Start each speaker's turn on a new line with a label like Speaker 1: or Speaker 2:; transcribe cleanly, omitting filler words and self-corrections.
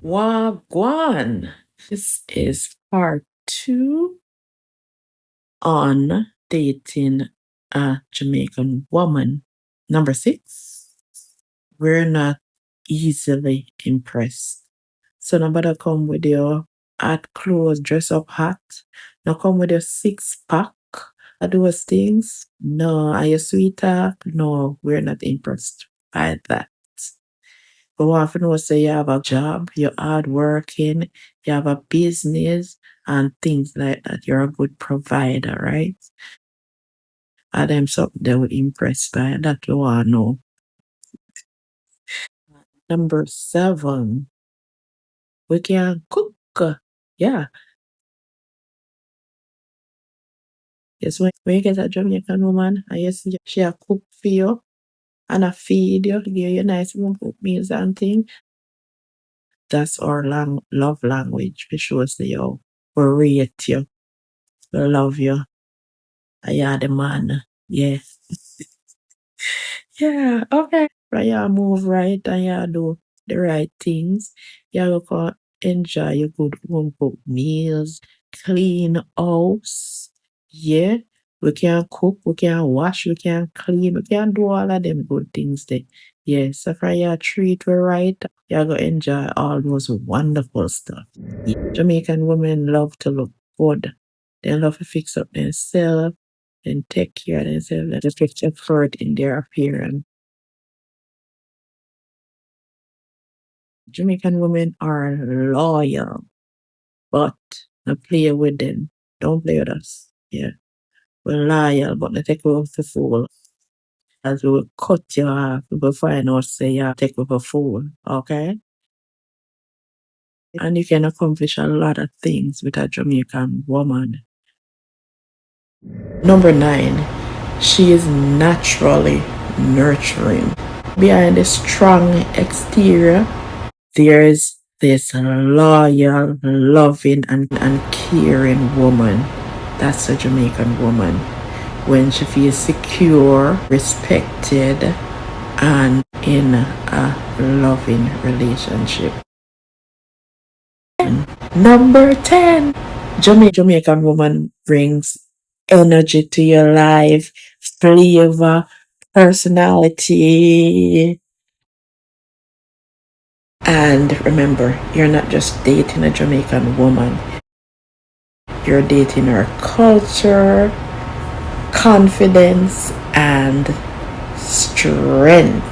Speaker 1: Wagwan. This is part two on dating a Jamaican woman. Number six, we're not easily impressed. So nobody come with your hot clothes, dress up hot. No come with your six pack. Those things. No, are you sweetheart? No, we're not impressed by that. But what I know say you have a job, you're hard working, you have a business and things like that. You're a good provider, right? And them something they will impress by that you want to know. Number seven, we can cook. Yeah. Yes, when you get a Jamaican woman and you see she a cook for you and a feed you, give you nice home cooked meals and things, that's our love language. We show us you, we rate you, we love you. I are the man. Yeah. Yeah. Okay. Right, you move right and you do the right things. You can enjoy your good home cooked meals, clean house. Yeah. We can cook, we can wash, we can clean, we can do all of them good things there. Yeah. So for your treat we right, you go enjoy all those wonderful stuff. Jamaican women love to look good. They love to fix up themselves and take care of themselves and just take effort in their appearance. Jamaican women are loyal, but not play with them. Don't play with us. Yeah. We're loyal, but not take us for fool. As we will cut you off before I know say you take us for fool. Okay? And you can accomplish a lot of things with a Jamaican woman. Number nine, she is naturally nurturing. Behind the strong exterior, there's this loyal, loving, and caring woman. That's a Jamaican woman. When she feels secure, respected, and in a loving relationship. Number 10, Jamaican woman brings energy to your life, flavor, personality. And remember, you're not just dating a Jamaican woman, you're dating her culture, confidence, and strength.